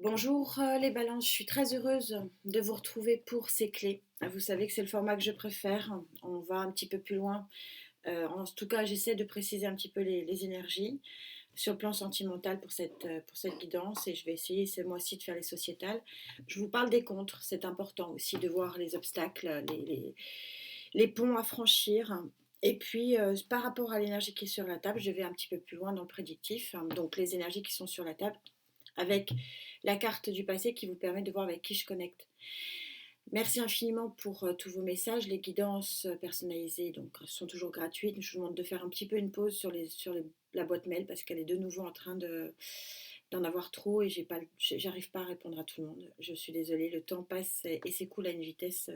Bonjour les balances, je suis très heureuse de vous retrouver pour ces clés. Vous savez que c'est le format que je préfère. On va un petit peu plus loin. En tout cas, j'essaie de préciser un petit peu les énergies sur le plan sentimental pour cette guidance et je vais essayer ce mois-ci de faire les sociétales. Je vous parle des contres, c'est important aussi de voir les obstacles, les ponts à franchir. Et puis, par rapport à l'énergie qui est sur la table, je vais un petit peu plus loin dans le prédictif. Donc, les énergies qui sont sur la table avec la carte du passé qui vous permet de voir avec qui je connecte. Merci infiniment pour tous vos messages. Les guidances personnalisées donc, sont toujours gratuites. Je vous demande de faire un petit peu une pause la boîte mail parce qu'elle est de nouveau en train d'en avoir trop et j'arrive pas à répondre à tout le monde. Je suis désolée, le temps passe et s'écoule à une vitesse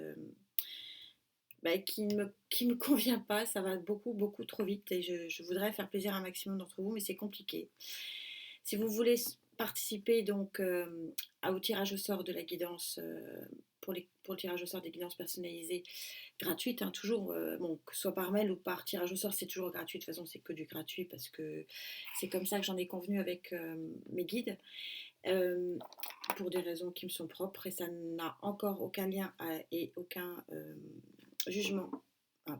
qui me convient pas. Ça va beaucoup, beaucoup trop vite et je voudrais faire plaisir à un maximum d'entre vous, mais c'est compliqué. Si vous voulez participer donc au tirage au sort de la guidance pour le tirage au sort des guidances personnalisées gratuites, hein, toujours, bon, que ce soit par mail ou par tirage au sort, c'est toujours gratuit. De toute façon, c'est que du gratuit parce que c'est comme ça que j'en ai convenu avec mes guides euh, pour des raisons qui me sont propres et ça n'a encore aucun lien et aucun jugement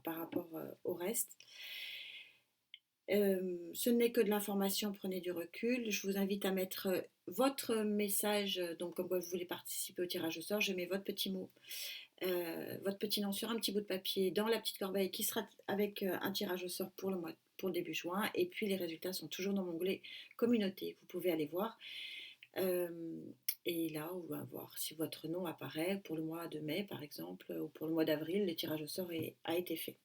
par rapport au reste. Ce n'est que de l'information, prenez du recul. Je vous invite à mettre votre message, donc comme quoi vous voulez participer au tirage au sort, je mets votre petit mot, votre petit nom sur un petit bout de papier dans la petite corbeille qui sera avec un tirage au sort pour le début juin. Et puis les résultats sont toujours dans mon onglet communauté. Vous pouvez aller voir. Euh, et là, on va voir si votre nom apparaît pour le mois de mai, par exemple, ou pour le mois d'avril. Le tirage au sort a été fait.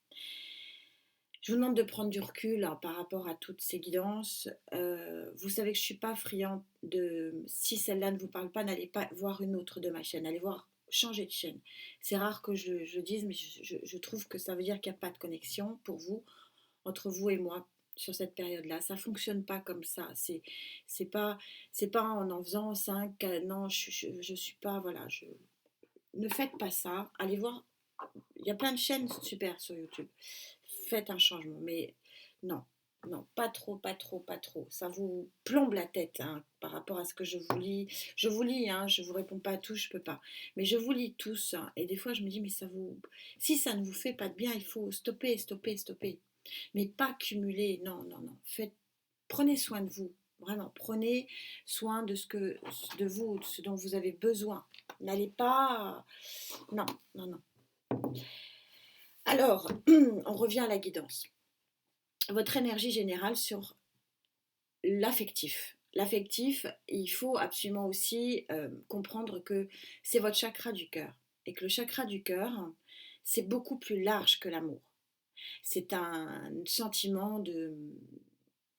Je vous demande de prendre du recul hein, par rapport à toutes ces guidances. Vous savez que je ne suis pas friande de... Si celle-là ne vous parle pas, n'allez pas voir une autre de ma chaîne. Allez voir, changer de chaîne. C'est rare que je dise, mais je trouve que ça veut dire qu'il n'y a pas de connexion pour vous, entre vous et moi, sur cette période-là. Ça ne fonctionne pas comme ça. C'est pas, c'est pas en faisant 5... Non, je suis pas... Voilà, ne faites pas ça. Allez voir... Il y a plein de chaînes super sur YouTube. Faites un changement, mais non, non, pas trop, pas trop, pas trop. Ça vous plombe la tête hein, par rapport à ce que je vous lis. Je vous lis, hein, je vous réponds pas à tout, je peux pas. Mais je vous lis tous, hein, et des fois je me dis, mais si ça ne vous fait pas de bien, il faut stopper, stopper, stopper. Mais pas cumuler, non, non, non. Prenez soin de vous. Vraiment, prenez soin de vous, de ce dont vous avez besoin. N'allez pas, non, non, non. Alors, on revient à la guidance. Votre énergie générale sur l'affectif. L'affectif, il faut absolument aussi comprendre que c'est votre chakra du cœur. Et que le chakra du cœur, c'est beaucoup plus large que l'amour. C'est un sentiment de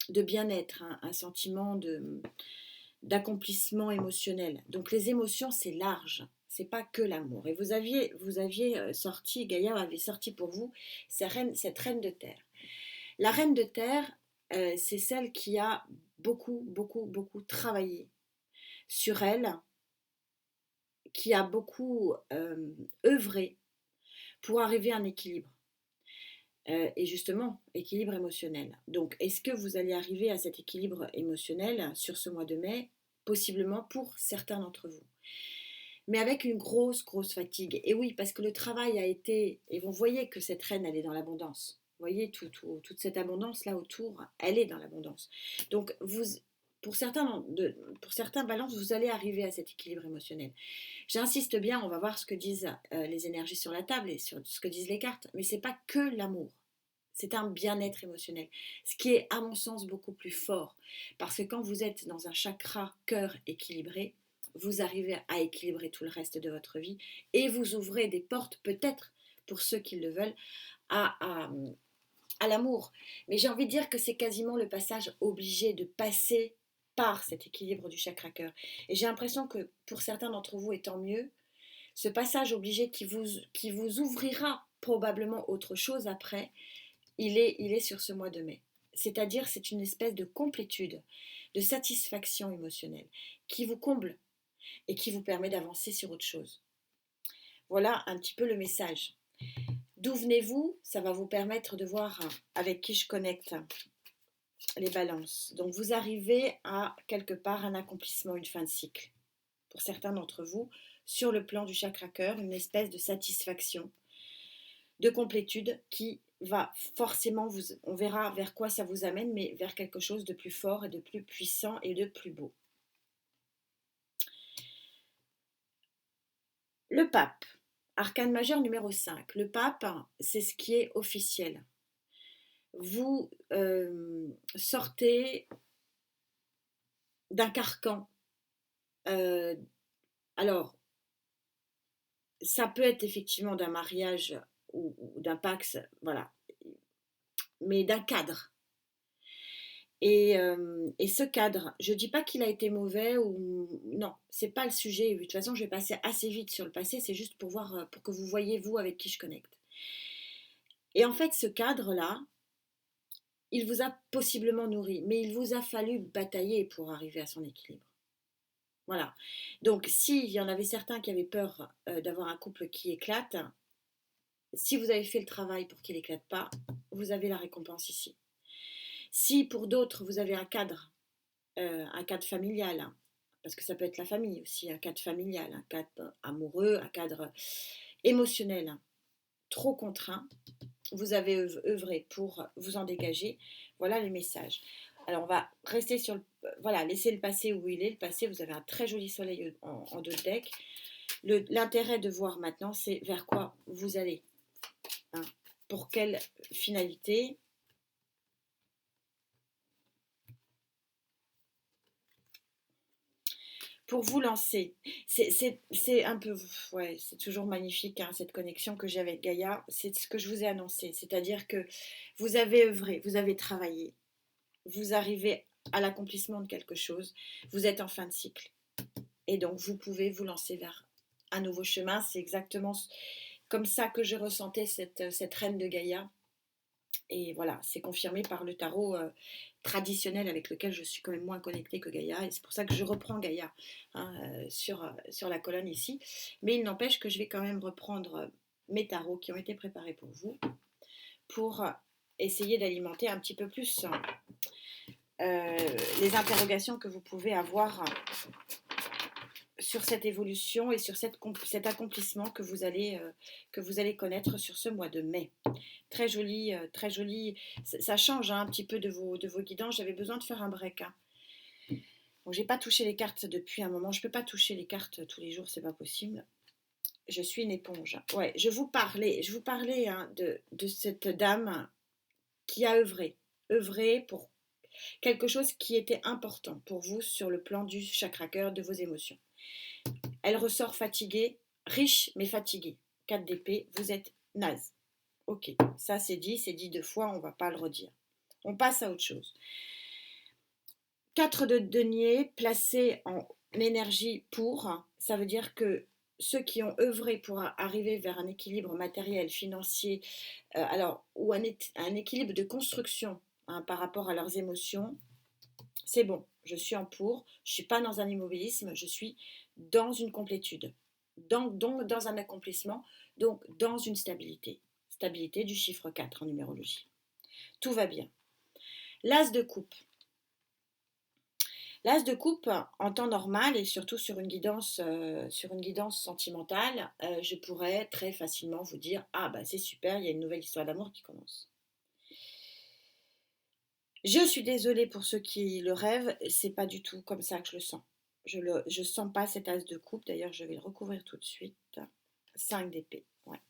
bien-être, un sentiment d'accomplissement émotionnel. Donc les émotions, c'est large. C'est pas que l'amour. Et vous aviez sorti, Gaïa avait sorti pour vous cette reine de terre. La reine de terre, c'est celle qui a beaucoup, beaucoup, beaucoup travaillé sur elle, qui a beaucoup œuvré pour arriver à un équilibre. Et justement, équilibre émotionnel. Donc, est-ce que vous allez arriver à cet équilibre émotionnel sur ce mois de mai? Possiblement pour certains d'entre vous. Mais avec une grosse, grosse fatigue. Et oui, parce que le travail a été... Et vous voyez que cette reine, elle est dans l'abondance. Vous voyez, toute cette abondance là autour, elle est dans l'abondance. Donc, pour certains balances, vous allez arriver à cet équilibre émotionnel. J'insiste bien, on va voir ce que disent les énergies sur la table et sur ce que disent les cartes, mais c'est pas que l'amour. C'est un bien-être émotionnel, ce qui est à mon sens beaucoup plus fort, parce que quand vous êtes dans un chakra cœur équilibré, vous arrivez à équilibrer tout le reste de votre vie et vous ouvrez des portes peut-être pour ceux qui le veulent à l'amour. Mais j'ai envie de dire que c'est quasiment le passage obligé de passer par cet équilibre du chakra cœur. Et j'ai l'impression que pour certains d'entre vous, et tant mieux, ce passage obligé qui vous ouvrira probablement autre chose après, il est sur ce mois de mai. C'est-à-dire, c'est une espèce de complétude, de satisfaction émotionnelle qui vous comble et qui vous permet d'avancer sur autre chose. Voilà un petit peu le message. D'où venez-vous? Ça va vous permettre de voir avec qui je connecte les balances. Donc vous arrivez à quelque part un accomplissement, une fin de cycle. pour certains d'entre vous, sur le plan du chakra cœur, une espèce de satisfaction, de complétude qui va forcément, on verra vers quoi ça vous amène, mais vers quelque chose de plus fort et de plus puissant et de plus beau. Le pape, arcane majeur numéro 5. Le pape, c'est ce qui est officiel. Vous sortez d'un carcan. Alors, ça peut être effectivement d'un mariage ou d'un pax, voilà, mais d'un cadre. Et ce cadre, je ne dis pas qu'il a été mauvais ou non, c'est pas le sujet. De toute façon, je vais passer assez vite sur le passé, c'est juste pour voir, pour que vous voyez vous avec qui je connecte. Et en fait, ce cadre-là, il vous a possiblement nourri, mais il vous a fallu batailler pour arriver à son équilibre. Voilà. Donc, s'il y en avait certains qui avaient peur d'avoir un couple qui éclate, si vous avez fait le travail pour qu'il n'éclate pas, vous avez la récompense ici. Si pour d'autres, vous avez un cadre familial, hein, parce que ça peut être la famille aussi, un cadre familial, un cadre amoureux, un cadre émotionnel, hein, trop contraint, vous avez œuvré pour vous en dégager. Voilà les messages. Alors on va rester sur le... Voilà, laissez le passé où il est. Le passé, vous avez un très joli soleil en dos de deck. L'intérêt de voir maintenant, c'est vers quoi vous allez. Hein, pour quelle finalité. Pour vous lancer, c'est un peu, ouais, c'est toujours magnifique, hein, cette connexion que j'ai avec Gaïa. C'est ce que je vous ai annoncé, c'est-à-dire que vous avez œuvré, vous avez travaillé, vous arrivez à l'accomplissement de quelque chose, vous êtes en fin de cycle. Et donc, vous pouvez vous lancer vers un nouveau chemin. C'est exactement comme ça que je ressentais cette reine de Gaïa. Et voilà, c'est confirmé par le tarot traditionnel avec lequel je suis quand même moins connectée que Gaïa. Et c'est pour ça que je reprends Gaïa, hein, sur la colonne ici. Mais il n'empêche que je vais quand même reprendre mes tarots qui ont été préparés pour vous, pour essayer d'alimenter un petit peu plus les interrogations que vous pouvez avoir sur cette évolution et sur cet accomplissement que vous allez connaître sur ce mois de mai. Très joli, très joli. Ça change, hein, un petit peu de vos guidances. J'avais besoin de faire un break. Hein. Donc j'ai pas touché les cartes depuis un moment. Je peux pas toucher les cartes tous les jours, c'est pas possible. Je suis une éponge. Ouais, je vous parlais hein, de cette dame qui a œuvré pour quelque chose qui était important pour vous sur le plan du chakra cœur, de vos émotions. Elle ressort fatiguée, riche mais fatiguée. 4 d'épée, vous êtes naze. Ok, ça c'est dit 2 fois, on ne va pas le redire. On passe à autre chose. 4 de denier placé en énergie pour, ça veut dire que ceux qui ont œuvré pour arriver vers un équilibre matériel, financier, ou un équilibre de construction, hein, par rapport à leurs émotions, c'est bon, je suis en pour, je ne suis pas dans un immobilisme, je suis dans une complétude, dans un accomplissement, donc dans une stabilité. Stabilité du chiffre 4 en numérologie. Tout va bien. L'as de coupe. L'as de coupe, en temps normal et surtout sur une guidance sentimentale, je pourrais très facilement vous dire « Ah bah c'est super, il y a une nouvelle histoire d'amour qui commence ». Je suis désolée pour ceux qui le rêvent, c'est pas du tout comme ça que je le sens. Je sens pas cet as de coupe, d'ailleurs je vais le recouvrir tout de suite. 5 d'épée, ouais.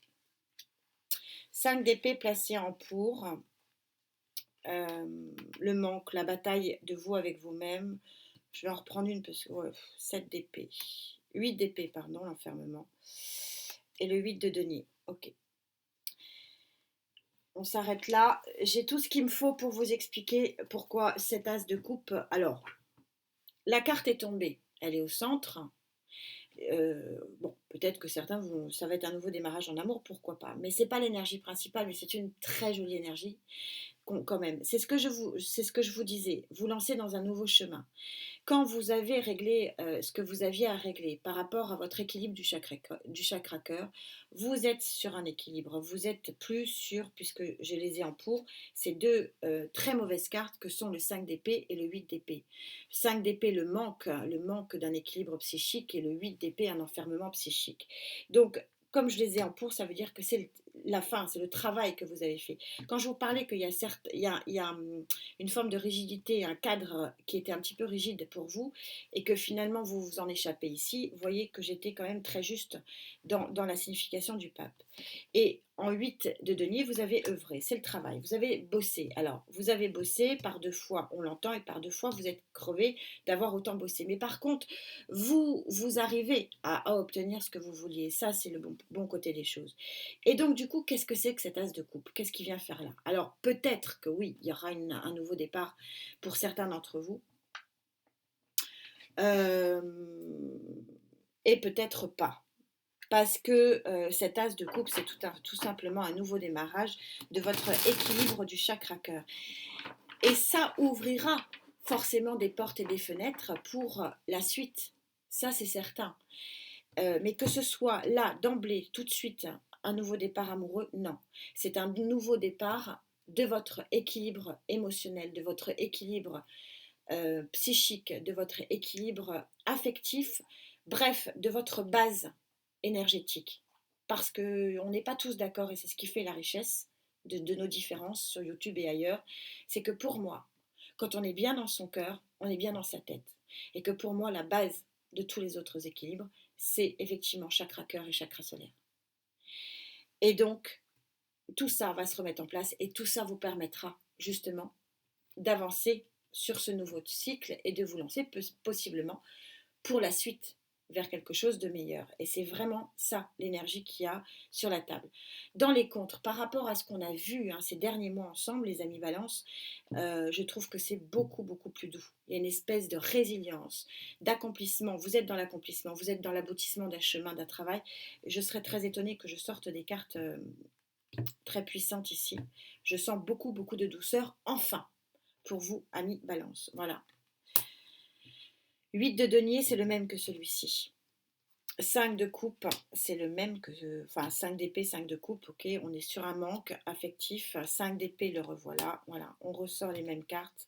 5 d'épée placé en pour. Le manque, la bataille de vous avec vous-même. Je vais en reprendre une parce que 7 d'épée. 8 d'épée, pardon, l'enfermement. Et le 8 de denier. Ok. On s'arrête là. J'ai tout ce qu'il me faut pour vous expliquer pourquoi cet as de coupe. Alors, la carte est tombée. Elle est au centre. Bon, peut-être que certains vont. Ça va être un nouveau démarrage en amour, pourquoi pas. Mais c'est pas l'énergie principale, mais c'est une très jolie énergie quand même. C'est ce que je vous disais. Vous lancez dans un nouveau chemin. Quand vous avez réglé ce que vous aviez à régler par rapport à votre équilibre du chakra cœur, vous êtes sur un équilibre. Vous êtes plus sur, puisque je les ai en pour, ces deux très mauvaises cartes que sont le 5 d'épée et le 8 d'épée. 5 d'épée, le manque d'un équilibre psychique, et le 8 d'épée, un enfermement psychique. Donc, comme je les ai en pour, ça veut dire que c'est la fin, c'est le travail que vous avez fait. Quand je vous parlais qu'il y a, certes, il y a une forme de rigidité, un cadre qui était un petit peu rigide pour vous, et que finalement vous vous en échappez ici, vous voyez que j'étais quand même très juste dans la signification du pape. Et en 8 de denier, vous avez œuvré, c'est le travail, vous avez bossé. Alors, vous avez bossé, par deux fois on l'entend, et par deux fois vous êtes crevé d'avoir autant bossé. Mais par contre, vous arrivez à obtenir ce que vous vouliez. Ça, c'est le bon côté des choses. Et donc, du coup, qu'est-ce que c'est que cet as de coupe? Qu'est-ce qu'il vient faire là? Alors, peut-être que oui, il y aura un nouveau départ pour certains d'entre vous. Euh, et peut-être pas. Parce que cet as de coupe, c'est tout simplement un nouveau démarrage de votre équilibre du chakra cœur. Et ça ouvrira forcément des portes et des fenêtres pour la suite. Ça, c'est certain. Mais que ce soit là, d'emblée, tout de suite, un nouveau départ amoureux, non. C'est un nouveau départ de votre équilibre émotionnel, de votre équilibre psychique, de votre équilibre affectif, bref, de votre base énergétique. Parce qu'on n'est pas tous d'accord, et c'est ce qui fait la richesse de nos différences sur YouTube et ailleurs, c'est que pour moi, quand on est bien dans son cœur, on est bien dans sa tête. Et que pour moi, la base de tous les autres équilibres, c'est effectivement chakra cœur et chakra solaire. Et donc, tout ça va se remettre en place, et tout ça vous permettra justement d'avancer sur ce nouveau cycle et de vous lancer possiblement pour la suite vers quelque chose de meilleur. Et c'est vraiment ça l'énergie qu'il y a sur la table. Dans les contres, par rapport à ce qu'on a vu ces derniers mois ensemble, les amis Balance, je trouve que c'est beaucoup, beaucoup plus doux. Il y a une espèce de résilience, d'accomplissement. Vous êtes dans l'accomplissement, vous êtes dans l'aboutissement d'un chemin, d'un travail. Je serais très étonnée que je sorte des cartes très puissantes ici. Je sens beaucoup, beaucoup de douceur, enfin, pour vous, amis Balance. Voilà. 8 de denier, c'est le même que celui-ci. 5 de coupe, c'est le même que... Enfin, 5 d'épée, 5 de coupe, ok, on est sur un manque affectif. 5 d'épée, le revoilà. Voilà, on ressort les mêmes cartes.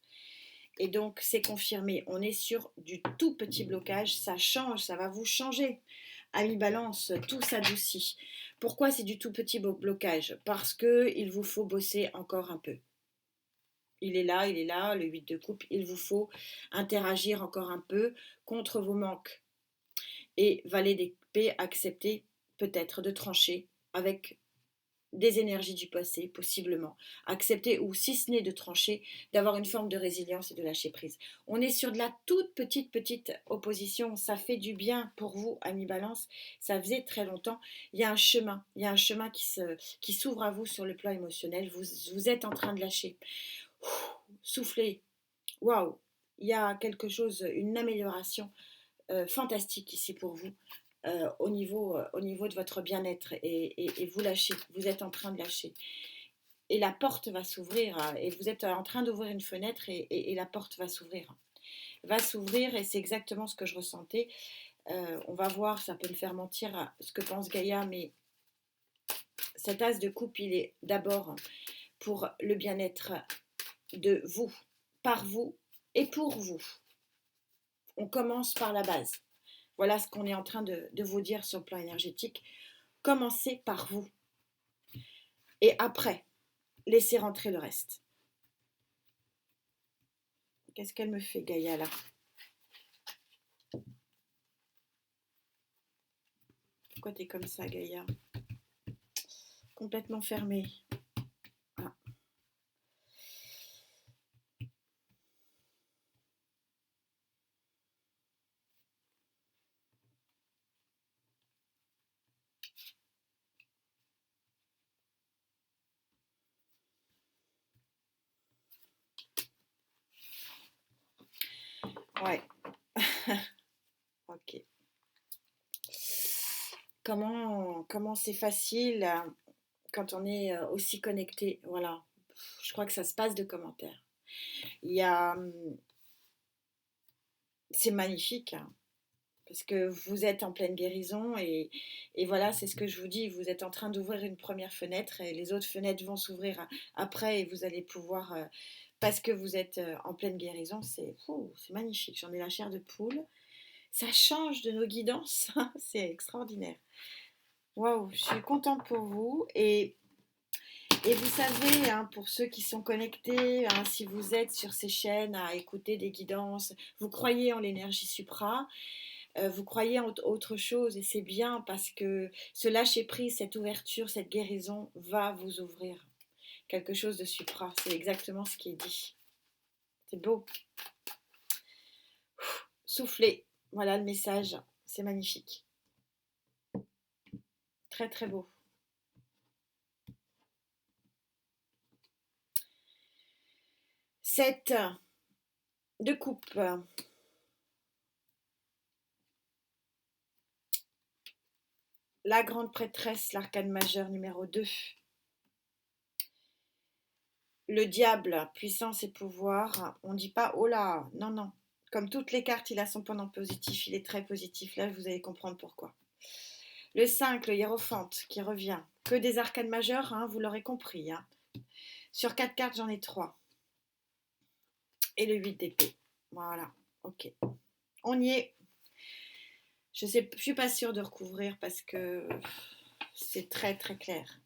Et donc, c'est confirmé. On est sur du tout petit blocage. Ça change, ça va vous changer. Amis Balance, tout s'adoucit. Pourquoi c'est du tout petit blocage? Parce qu'il vous faut bosser encore un peu. Il est là, le 8 de coupe. Il vous faut interagir encore un peu contre vos manques. Et valet d'épée, accepter peut-être de trancher avec des énergies du passé, possiblement. Accepter, ou si ce n'est de trancher, d'avoir une forme de résilience et de lâcher prise. On est sur de la toute petite opposition. Ça fait du bien pour vous, amis Balance. Ça faisait très longtemps. Il y a un chemin. Il y a un chemin qui s'ouvre à vous sur le plan émotionnel. Vous êtes en train de lâcher. Soufflez. Waouh! Il y a quelque chose, une amélioration fantastique ici pour vous. Au niveau de votre bien-être, et vous lâchez, vous êtes en train de lâcher, et la porte va s'ouvrir, et vous êtes en train d'ouvrir une fenêtre, et la porte va s'ouvrir, et c'est exactement ce que je ressentais. On va voir, ça peut me faire mentir à ce que pense Gaïa, mais cet as de coupe, il est d'abord pour le bien-être de vous, par vous et pour vous. On commence par la base. Voilà ce qu'on est en train de vous dire sur le plan énergétique. Commencez par vous. Et après, laissez rentrer le reste. Qu'est-ce qu'elle me fait, Gaïa, là? Pourquoi t'es comme ça, Gaïa? Complètement fermée. Ah. Ouais. Ok. Comment c'est facile quand on est aussi connecté. Voilà. je crois que ça se passe de commentaires. Il y a, c'est magnifique, hein, parce que vous êtes en pleine guérison et voilà, c'est ce que je vous dis, vous êtes en train d'ouvrir une première fenêtre et les autres fenêtres vont s'ouvrir après et vous allez pouvoir, parce que vous êtes en pleine guérison, c'est magnifique, j'en ai la chair de poule. Ça change de nos guidances, c'est extraordinaire. Waouh, je suis contente pour vous et vous savez, hein, pour ceux qui sont connectés, hein, si vous êtes sur ces chaînes à écouter des guidances, vous croyez en l'énergie supra, vous croyez en autre chose et c'est bien parce que ce lâcher prise, cette ouverture, cette guérison va vous ouvrir quelque chose de supra. C'est exactement ce qui est dit. C'est beau. Soufflez. Voilà le message. C'est magnifique. Très très beau. Sept de coupe. La grande prêtresse, l'arcane majeur numéro 2. Le diable, puissance et pouvoir. On ne dit pas oh là, non, non. Comme toutes les cartes, il a son pendant positif. Il est très positif. Là, vous allez comprendre pourquoi. Le 5, le hiérophante qui revient. Que des arcanes majeurs, hein, vous l'aurez compris. Hein. Sur 4 cartes, j'en ai 3. Et le 8 d'épée. Voilà, ok. On y est. Je ne suis pas sûre de recouvrir parce que c'est très très clair.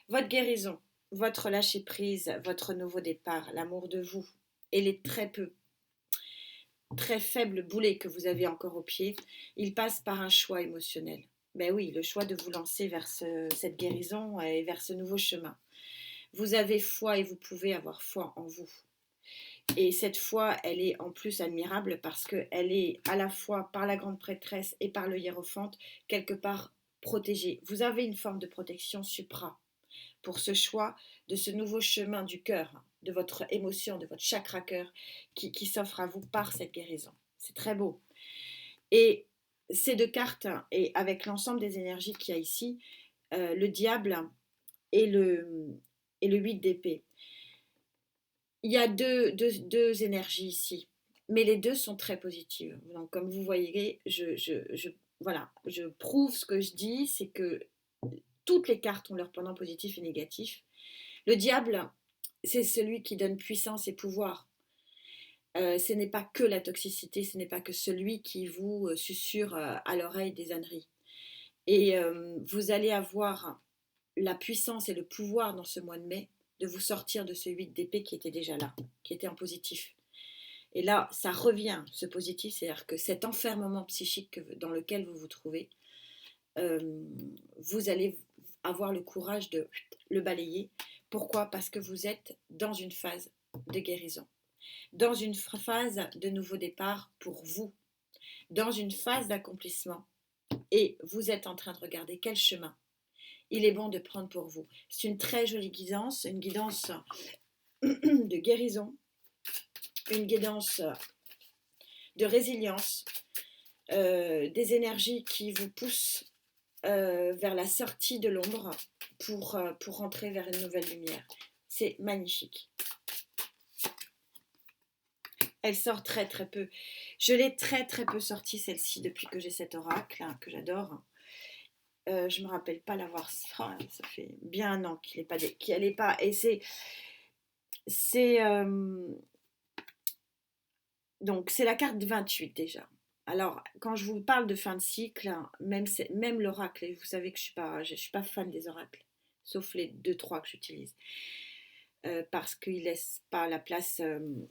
Votre guérison, votre lâcher prise, votre nouveau départ, l'amour de vous et les très faibles boulets que vous avez encore au pied, ils passent par un choix émotionnel. Ben oui, le choix de vous lancer vers cette guérison et vers ce nouveau chemin. Vous avez foi et vous pouvez avoir foi en vous. Et cette foi, elle est en plus admirable parce qu'elle est à la fois par la grande prêtresse et par le hiérophante, quelque part protégée. Vous avez une forme de protection supra pour ce choix de ce nouveau chemin du cœur, de votre émotion, de votre chakra cœur qui s'offre à vous par cette guérison. C'est très beau. Et ces deux cartes, et avec l'ensemble des énergies qu'il y a ici, le diable et et le 8 d'épée. Il y a deux énergies ici, mais les deux sont très positives. Donc, comme vous voyez, voilà, je prouve ce que je dis, c'est que toutes les cartes ont leur pendant positif et négatif. Le diable, c'est celui qui donne puissance et pouvoir. Ce n'est pas que la toxicité, ce n'est pas que celui qui vous susurre à l'oreille des âneries. Et vous allez avoir la puissance et le pouvoir dans ce mois de mai de vous sortir de ce 8 d'épée qui était déjà là, qui était en positif. Et là, ça revient, ce positif, c'est-à-dire que cet enfermement psychique dans lequel vous vous trouvez, vous allez avoir le courage de le balayer. Pourquoi? Parce que vous êtes dans une phase de guérison, dans une phase de nouveau départ pour vous, dans une phase d'accomplissement. Et vous êtes en train de regarder quel chemin il est bon de prendre pour vous. C'est une très jolie guidance, une guidance de guérison, une guidance de résilience, des énergies qui vous poussent vers la sortie de l'ombre pour rentrer vers une nouvelle lumière. C'est magnifique. Elle sort très très peu. Je l'ai très très peu sortie celle-ci depuis que j'ai cet oracle hein, que j'adore. Je me rappelle pas l'avoir. Ça fait bien un an qu'elle n'est pas. Et donc c'est la carte 28 déjà. Alors quand je vous parle de fin de cycle, même l'oracle, et vous savez que je suis pas fan des oracles, sauf les 2-3 que j'utilise, parce qu'ils laissent pas la place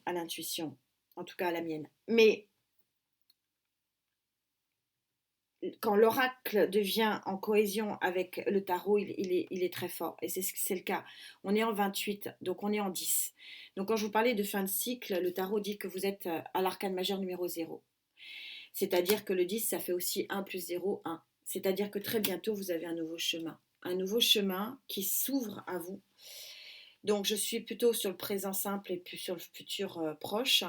à l'intuition, en tout cas à la mienne. Mais quand l'oracle devient en cohésion avec le tarot, il est très fort. Et c'est le cas. On est en 28, donc on est en 10. Donc quand je vous parlais de fin de cycle, le tarot dit que vous êtes à l'arcane majeur numéro 0. C'est-à-dire que le 10, ça fait aussi 1 plus 0, 1. C'est-à-dire que très bientôt, vous avez un nouveau chemin. Un nouveau chemin qui s'ouvre à vous. Donc je suis plutôt sur le présent simple et puis sur le futur proche.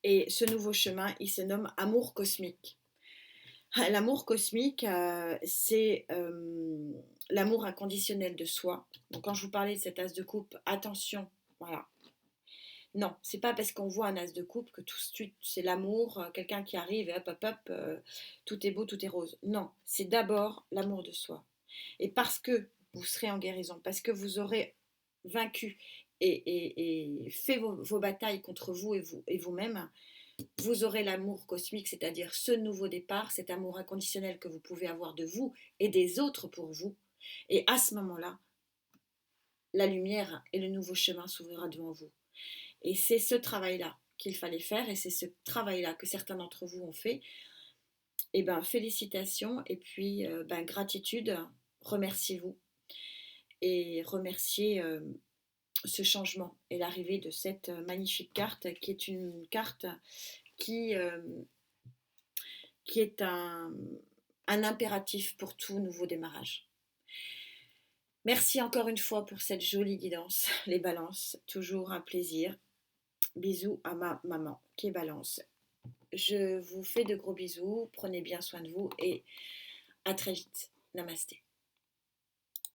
Et ce nouveau chemin, il se nomme amour cosmique. L'amour cosmique, c'est l'amour inconditionnel de soi. Donc quand je vous parlais de cet as de coupe, attention, voilà. Non, c'est pas parce qu'on voit un as de coupe que tout de suite c'est l'amour, quelqu'un qui arrive et hop hop hop, tout est beau, tout est rose. Non, c'est d'abord l'amour de soi. Et parce que vous serez en guérison, parce que vous aurez vaincu et fait vos batailles contre vous et vous-même, vous aurez l'amour cosmique, c'est-à-dire ce nouveau départ, cet amour inconditionnel que vous pouvez avoir de vous et des autres pour vous. Et à ce moment-là, la lumière et le nouveau chemin s'ouvrira devant vous. Et c'est ce travail-là qu'il fallait faire et c'est ce travail-là que certains d'entre vous ont fait. Et ben félicitations et puis ben, gratitude, remerciez-vous et remerciez ce changement et l'arrivée de cette magnifique carte qui est une carte qui, euh, qui est un impératif pour tout nouveau démarrage. Merci encore une fois pour cette jolie guidance, les balances, toujours un plaisir. Bisous à ma maman qui est balance. Je vous fais de gros bisous, prenez bien soin de vous et à très vite. Namasté.